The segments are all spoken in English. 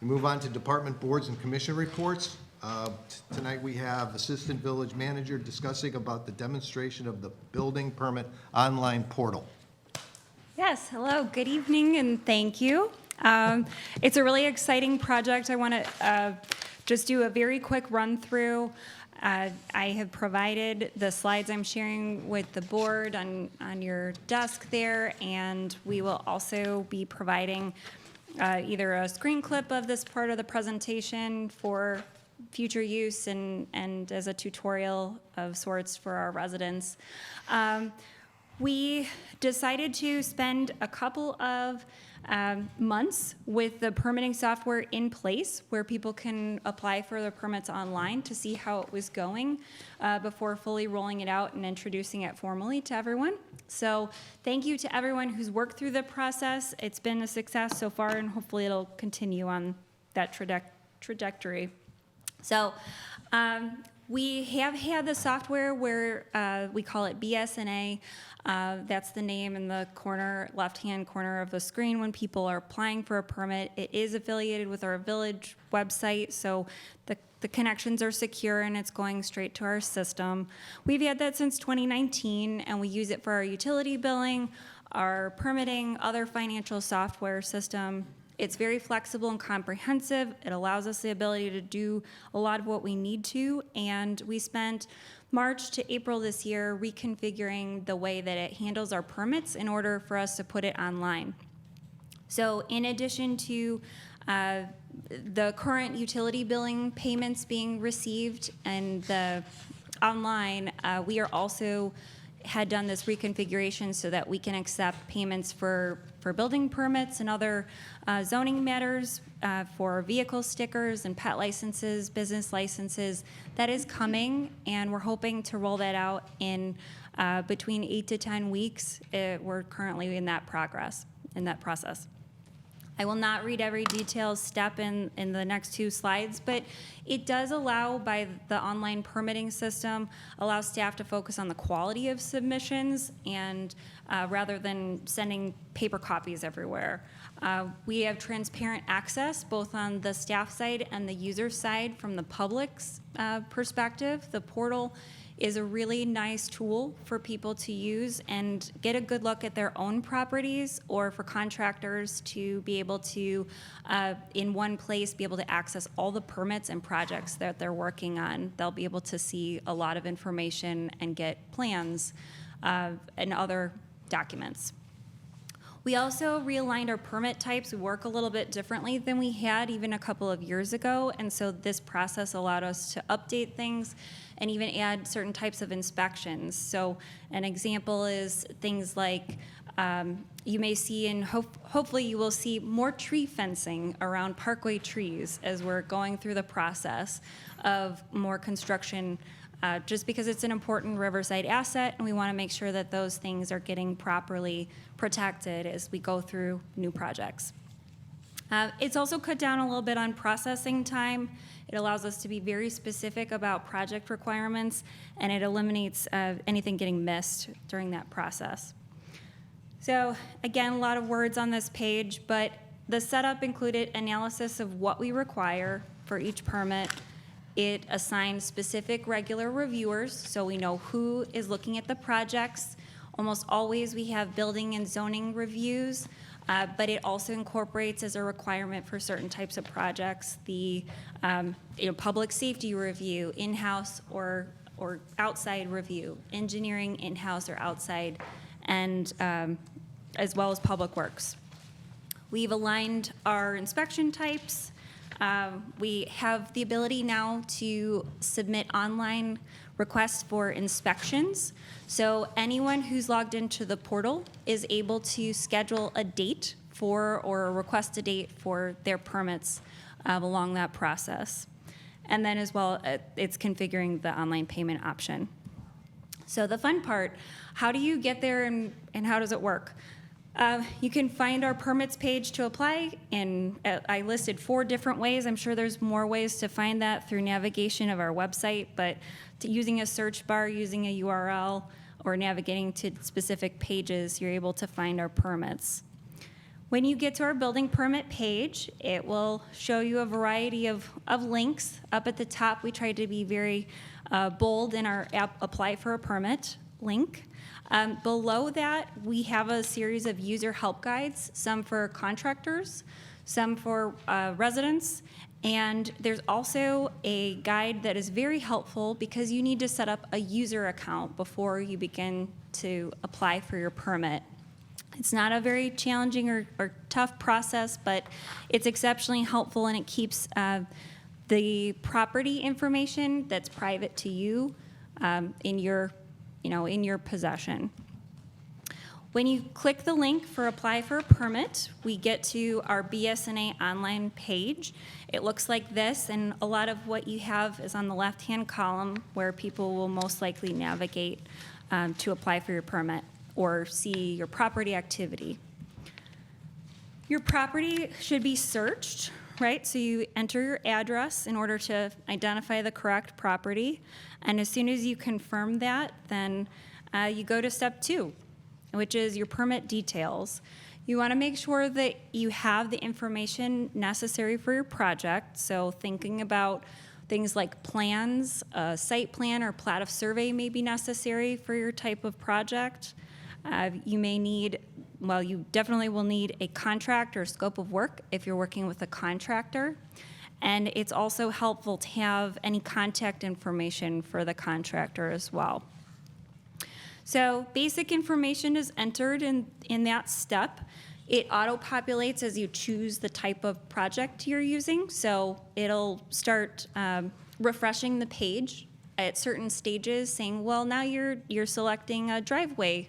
We move on to department boards and commission reports. Tonight we have Assistant Village Manager discussing about the demonstration of the building permit online portal. Yes, hello, good evening, and thank you. It's a really exciting project. I want to just do a very quick run through. I have provided the slides I'm sharing with the board on your desk there, and we will also be providing either a screen clip of this part of the presentation for future use and as a tutorial of sorts for our residents. We decided to spend a couple of months with the permitting software in place where people can apply for their permits online to see how it was going before fully rolling it out and introducing it formally to everyone. So thank you to everyone who's worked through the process. It's been a success so far, and hopefully it'll continue on that trajectory. So we have had the software where we call it BSNA. That's the name in the corner, left-hand corner of the screen when people are applying for a permit. It is affiliated with our village website, so the connections are secure and it's going straight to our system. We've had that since 2019, and we use it for our utility billing, our permitting, other financial software system. It's very flexible and comprehensive. It allows us the ability to do a lot of what we need to, and we spent March to April this year reconfiguring the way that it handles our permits in order for us to put it online. So in addition to the current utility billing payments being received and the online, we are also had done this reconfiguration so that we can accept payments for building permits and other zoning matters, for vehicle stickers and pet licenses, business licenses. That is coming, and we're hoping to roll that out in between 8 to 10 weeks. We're currently in that process. I will not read every detailed step in the next two slides, but it does allow, by the online permitting system, allow staff to focus on the quality of submissions and rather than sending paper copies everywhere. We have transparent access both on the staff side and the user side from the public's perspective. The portal is a really nice tool for people to use and get a good look at their own properties, or for contractors to be able to, in one place, be able to access all the permits and projects that they're working on. They'll be able to see a lot of information and get plans and other documents. We also realigned our permit types. We work a little bit differently than we had even a couple of years ago, and so this process allowed us to update things and even add certain types of inspections. So an example is things like you may see, and hopefully you will see more tree fencing around parkway trees as we're going through the process of more construction, just because it's an important Riverside asset, and we want to make sure that those things are getting properly protected as we go through new projects. It's also cut down a little bit on processing time. It allows us to be very specific about project requirements, and it eliminates anything getting missed during that process. So again, a lot of words on this page, but the setup included analysis of what we require for each permit. It assigns specific regular reviewers, so we know who is looking at the projects. Almost always we have building and zoning reviews, but it also incorporates as a requirement for certain types of projects the public safety review, in-house or outside review, engineering in-house or outside, and as well as public works. We've aligned our inspection types. We have the ability now to submit online requests for inspections. So anyone who's logged into the portal is able to schedule a date for, or request a date for their permits along that process. And then as well, it's configuring the online payment option. So the fun part, how do you get there and how does it work? You can find our permits page to apply, and I listed 4 different ways. I'm sure there's more ways to find that through navigation of our website, but using a search bar, using a URL, or navigating to specific pages, you're able to find our permits. When you get to our building permit page, it will show you a variety of links. Up at the top, we tried to be very bold in our apply for a permit link. Below that, we have a series of user help guides, some for contractors, some for residents, and there's also a guide that is very helpful because you need to set up a user account before you begin to apply for your permit. It's not a very challenging or tough process, but it's exceptionally helpful, and it keeps the property information that's private to you in your possession. When you click the link for apply for a permit, we get to our BSNA online page. It looks like this, and a lot of what you have is on the left-hand column where people will most likely navigate to apply for your permit or see your property activity. Your property should be searched, right? So you enter your address in order to identify the correct property. And as soon as you confirm that, then you go to step 2, which is your permit details. You want to make sure that you have the information necessary for your project. So thinking about things like plans, a site plan or plat of survey may be necessary for your type of project. You may need, well, you definitely will need a contract or scope of work if you're working with a contractor. And it's also helpful to have any contact information for the contractor as well. So basic information is entered in that step. It auto-populates as you choose the type of project you're using. So it'll start refreshing the page at certain stages saying, well, now you're selecting a driveway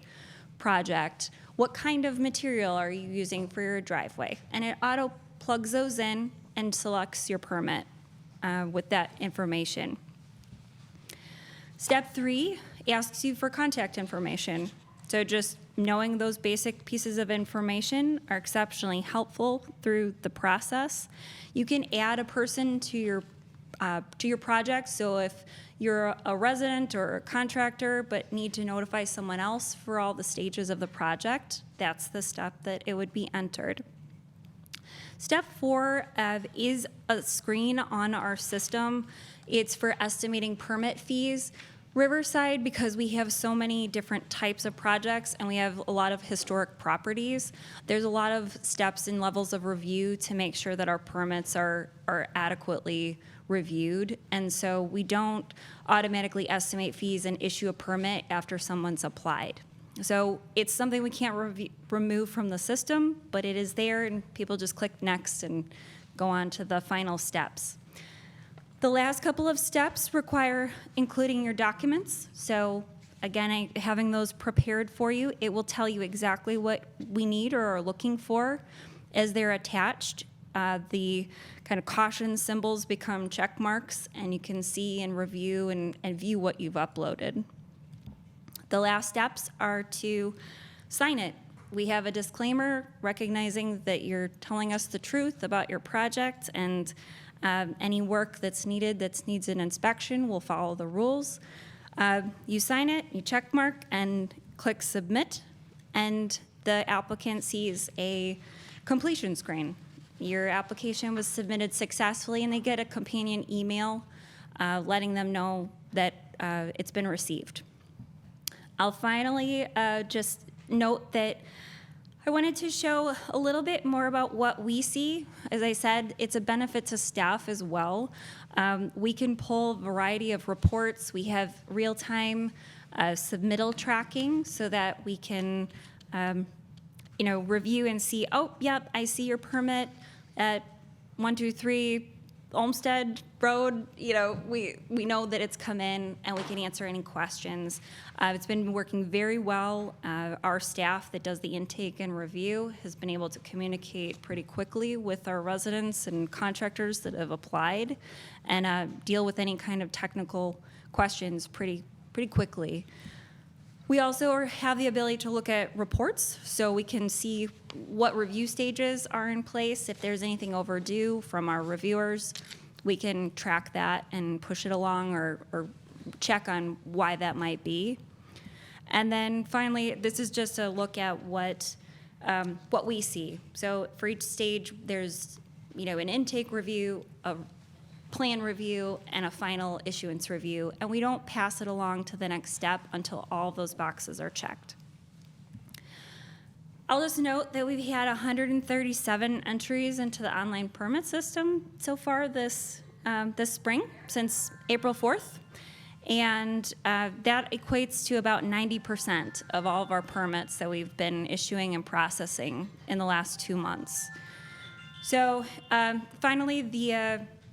project. What kind of material are you using for your driveway? And it auto plugs those in and selects your permit with that information. Step 3 asks you for contact information. So just knowing those basic pieces of information are exceptionally helpful through the process. You can add a person to your project. So if you're a resident or a contractor but need to notify someone else for all the stages of the project, that's the step that it would be entered. Step 4 is a screen on our system. It's for estimating permit fees. Riverside, because we have so many different types of projects and we have a lot of historic properties, there's a lot of steps and levels of review to make sure that our permits are adequately reviewed. And so we don't automatically estimate fees and issue a permit after someone's applied. So it's something we can't remove from the system, but it is there and people just click next and go on to the final steps. The last couple of steps require including your documents. So again, having those prepared for you, it will tell you exactly what we need or are looking for as they're attached. The kind of caution symbols become check marks, and you can see and review and view what you've uploaded. The last steps are to sign it. We have a disclaimer recognizing that you're telling us the truth about your project, and any work that's needed that needs an inspection will follow the rules. You sign it, you check mark, and click submit, and the applicant sees a completion screen. Your application was submitted successfully, and they get a companion email letting them know that it's been received. I'll finally just note that I wanted to show a little bit more about what we see. As I said, it's a benefit to staff as well. We can pull a variety of reports. We have real-time submittal tracking so that we can review and see, oh, yep, I see your permit at 123 Olmsted Road. We know that it's come in, and we can answer any questions. It's been working very well. Our staff that does the intake and review has been able to communicate pretty quickly with our residents and contractors that have applied and deal with any kind of technical questions pretty quickly. We also have the ability to look at reports, so we can see what review stages are in place. If there's anything overdue from our reviewers, we can track that and push it along or check on why that might be. And then finally, this is just a look at what what we see. So for each stage, there's, an intake review, a plan review, and a final issuance review, and we don't pass it along to the next step until all those boxes are checked. I'll just note that we've had 137 entries into the online permit system so far this spring, since April 4th. And that equates to about 90% of all of our permits that we've been issuing and processing in the last 2 months. So finally,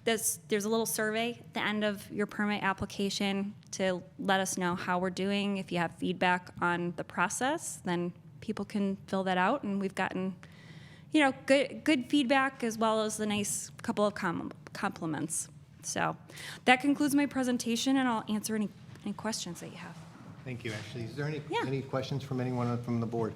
there's a little survey at the end of your permit application to let us know how we're doing. If you have feedback on the process, then people can fill that out, and we've gotten, good feedback as well as a nice couple of compliments. So that concludes my presentation, and I'll answer any questions that you have. Thank you, Ashley. Is there Yeah. any questions from anyone from the board?